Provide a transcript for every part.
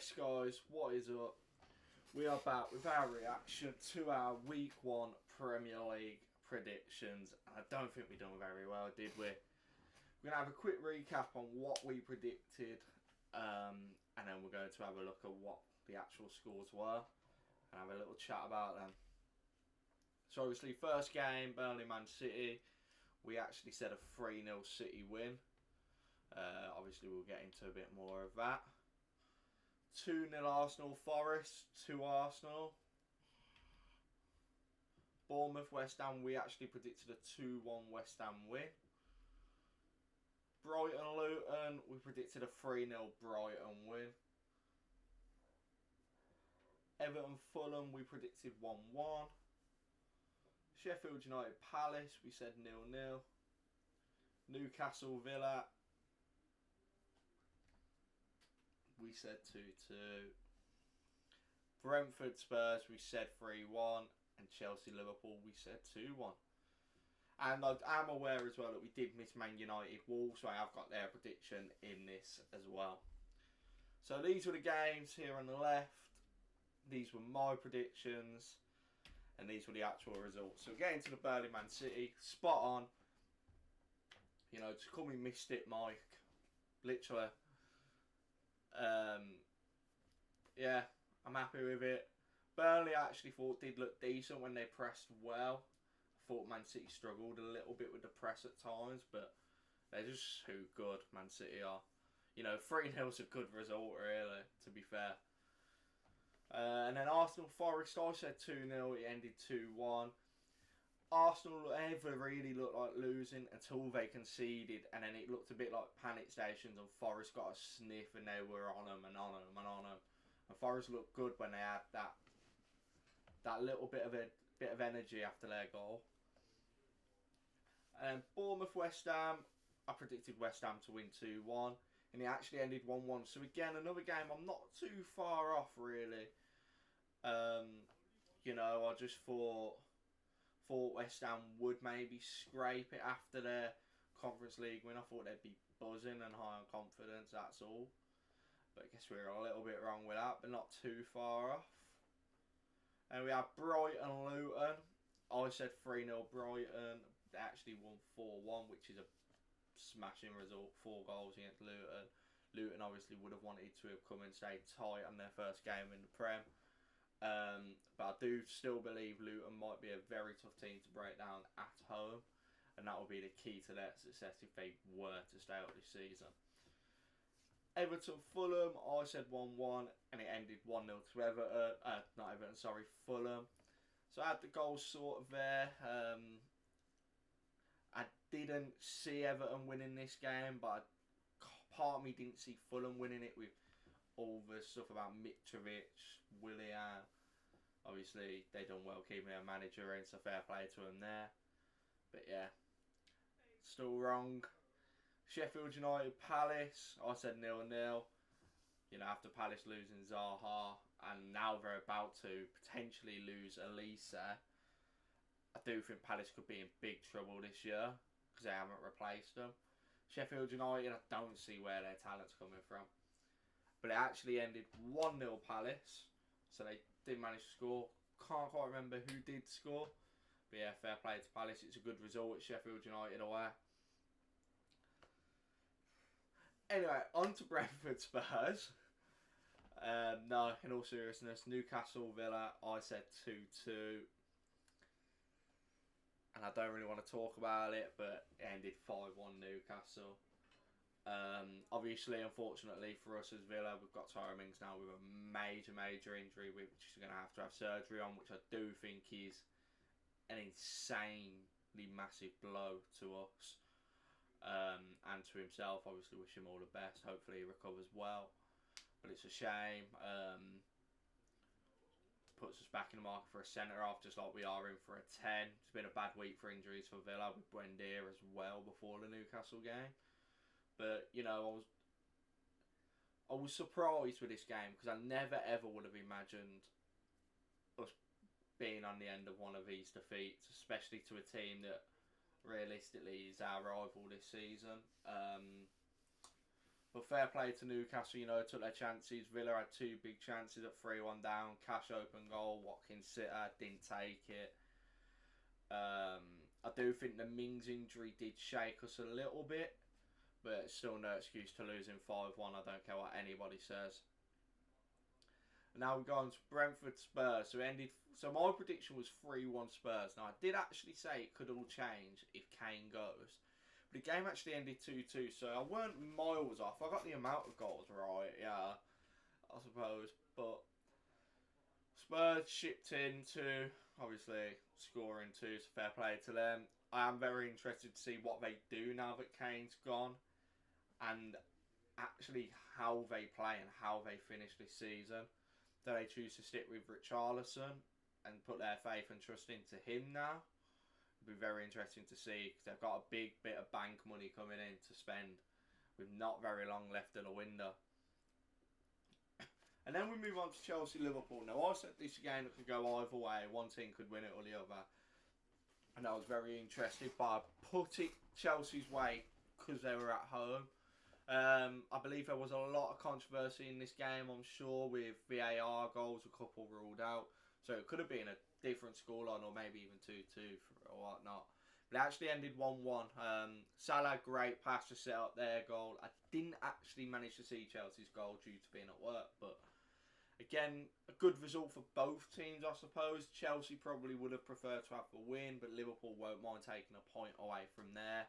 Yes guys, what is up? We are back with our reaction to our Week 1 Premier League predictions. And I don't think we've done very well, did we? We're going to have a quick recap on what we predicted. And then we're going to have a look at what the actual scores were. And have a little chat about them. So obviously, first game, Burnley-Man City. We actually said a 3-0 City win. Obviously, we'll get into a bit more of that. 2-0 Arsenal Forest to Arsenal. Bournemouth West Ham, we actually predicted a 2-1 West Ham win. Brighton Luton, we predicted a 3-0 Brighton win. Everton Fulham, we predicted 1-1. Sheffield United Palace, we said 0-0. Newcastle Villa, we said 2-2. Brentford Spurs, we said 3-1. And Chelsea Liverpool, we said 2-1. And I'm aware as well that we did miss Man United Wolves, so I have got their prediction in this as well. So these were the games here on the left. These were my predictions. And these were the actual results. So getting to the Burnley-Man City, spot on. You know, just call me Mystic Mike. Literally. Yeah, I'm happy with it. Burnley I actually thought did look decent when they pressed well. I thought Man City struggled a little bit with the press at times, but they're just too good, Man City are. You know, 3-0's a good result, really, to be fair. And then Arsenal Forest, I said 2-0, it ended 2-1. Arsenal never really looked like losing until they conceded, and then it looked a bit like panic stations, and Forest got a sniff and they were on them and on them and on them. And Forest looked good when they had that little bit of energy after their goal. And Bournemouth West Ham, I predicted West Ham to win 2-1, and it actually ended 1-1. So again, another game I'm not too far off really. You know, I just thought West Ham would maybe scrape it after their Conference League win. I thought they'd be buzzing and high on confidence, that's all. But I guess we were a little bit wrong with that, but not too far off. And we have Brighton Luton. I said 3-0 Brighton. They actually won 4-1, which is a smashing result. 4 goals against Luton. Luton obviously would have wanted to have come and stayed tight on their first game in the Prem. But I do still believe Luton might be a very tough team to break down at home, and that will be the key to their success if they were to stay out this season. Everton Fulham, I said 1-1, and it ended 1-0 to Everton. Not Everton, sorry, Fulham. So I had the goals sort of there. I didn't see Everton winning this game, but part of me didn't see Fulham winning it with all the stuff about Mitrovic, Willian. Obviously, they done well keeping their manager in, so fair play to them there. But yeah, still wrong. Sheffield United Palace, I said 0-0. You know, after Palace losing Zaha, and now they're about to potentially lose Elise. I do think Palace could be in big trouble this year because they haven't replaced them. Sheffield United, I don't see where their talent's coming from. But it actually ended 1-0 Palace. So they did manage to score. Can't quite remember who did score. But yeah, fair play to Palace. It's a good result at Sheffield United away. Anyway, on to Brentford Spurs. No, in all seriousness, Newcastle Villa, I said 2-2. And I don't really want to talk about it, but it ended 5-1 Newcastle. Obviously, unfortunately for us as Villa, we've got Tyrone Mings now with a major injury, which he's going to have surgery on, which I do think is an insanely massive blow to us and to himself. Obviously, wish him all the best. Hopefully, he recovers well. But it's a shame. Puts us back in the market for a centre-half, just like we are in for a 10. It's been a bad week for injuries for Villa, with Buendia as well before the Newcastle game. But, you know, I was surprised with this game because I never ever would have imagined us being on the end of one of these defeats, especially to a team that realistically is our rival this season. But fair play to Newcastle, you know, took their chances. Villa had 2 big chances at 3-1 down. Cash open goal. Watkins sitter, didn't take it. I do think the Mings injury did shake us a little bit. But it's still no excuse to losing 5-1. I don't care what anybody says. And now we're going to Brentford Spurs. So my prediction was 3-1 Spurs. Now I did actually say it could all change if Kane goes. But the game actually ended 2-2, so I weren't miles off. I got the amount of goals right, yeah, I suppose. But Spurs shipped into, obviously, scoring 2, so fair play to them. I am very interested to see what they do now that Kane's gone. And actually how they play and how they finish this season. Do they choose to stick with Richarlison and put their faith and trust into him now? It'll be very interesting to see, because they've got a big bit of bank money coming in to spend with not very long left in the window. And then we move on to Chelsea-Liverpool. Now I said this game that could go either way. One team could win it or the other. And I was very interested, but I put it Chelsea's way because they were at home. I believe there was a lot of controversy in this game, I'm sure, with VAR goals, a couple ruled out. So it could have been a different scoreline or maybe even 2-2 or whatnot. But it actually ended 1-1. Salah, great pass to set up their goal. I didn't actually manage to see Chelsea's goal due to being at work. But again, a good result for both teams, I suppose. Chelsea probably would have preferred to have the win, but Liverpool won't mind taking a point away from there.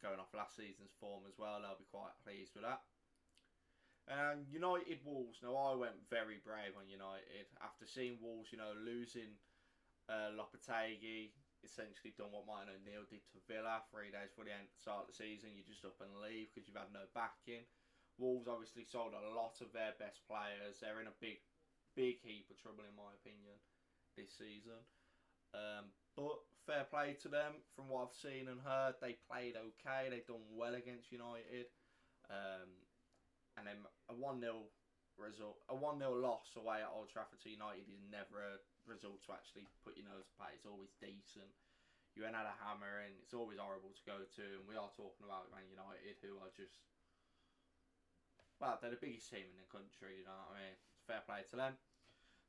Going off last season's form as well, they'll be quite pleased with that. United Wolves. Now I went very brave on United after seeing Wolves, losing Lopetegui, essentially done what Martin O'Neill did to Villa 3 days before the start of the season. You just up and leave because you've had no backing. Wolves obviously sold a lot of their best players. They're in a big heap of trouble in my opinion this season. But fair play to them. From what I've seen and heard, they played okay. They've done well against United. And then a 1-0 loss away at Old Trafford to United is never a result to actually put your nose to pay. It's always decent. You ain't had a hammer in. It's always horrible to go to. And we are talking about Man United, who are just, well, they're the biggest team in the country, you know what I mean? It's fair play to them.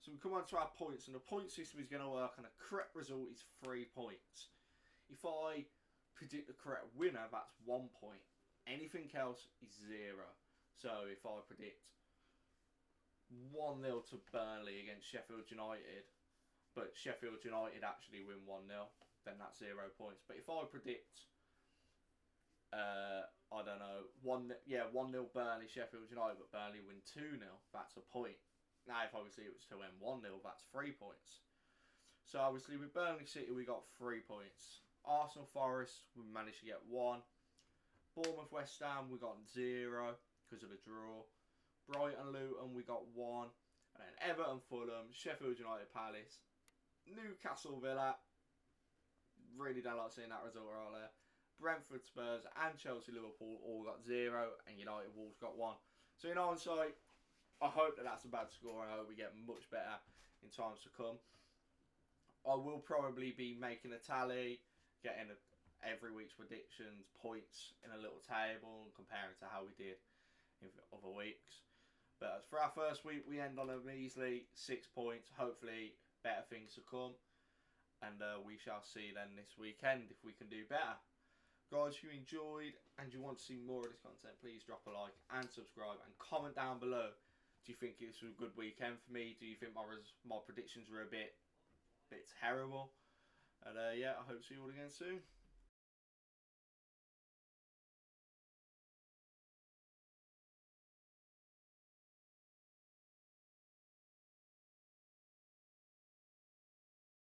So we come on to our points, and the point system is going to work, and the correct result is 3 points. If I predict the correct winner, that's 1 point. Anything else is 0. So if I predict 1-0 to Burnley against Sheffield United, but Sheffield United actually win 1-0, then that's 0 points. But if I predict, I don't know, 1-0 Burnley, Sheffield United, but Burnley win 2-0, that's a point. Now, if obviously it was to win 1-0, that's 3 points. So obviously with Burnley City, we got 3 points. Arsenal Forest, we managed to get 1. Bournemouth West Ham, we got 0 because of the draw. Brighton Luton, we got 1. And then Everton Fulham, Sheffield United Palace, Newcastle Villa. Really don't like seeing that result right there. Brentford Spurs and Chelsea Liverpool all got 0, and United Wolves got 1. So in hindsight, I hope that that's a bad score. I hope we get much better in times to come. I will probably be making a tally, getting every week's predictions, points in a little table, and comparing to how we did in other weeks. But for our first week, we end on a measly 6 points. Hopefully, better things to come. And we shall see then this weekend if we can do better. Guys, if you enjoyed and you want to see more of this content, please drop a like and subscribe and comment down below. Do you think this was a good weekend for me? Do you think my predictions were a bit terrible? And yeah, I hope to see you all again soon.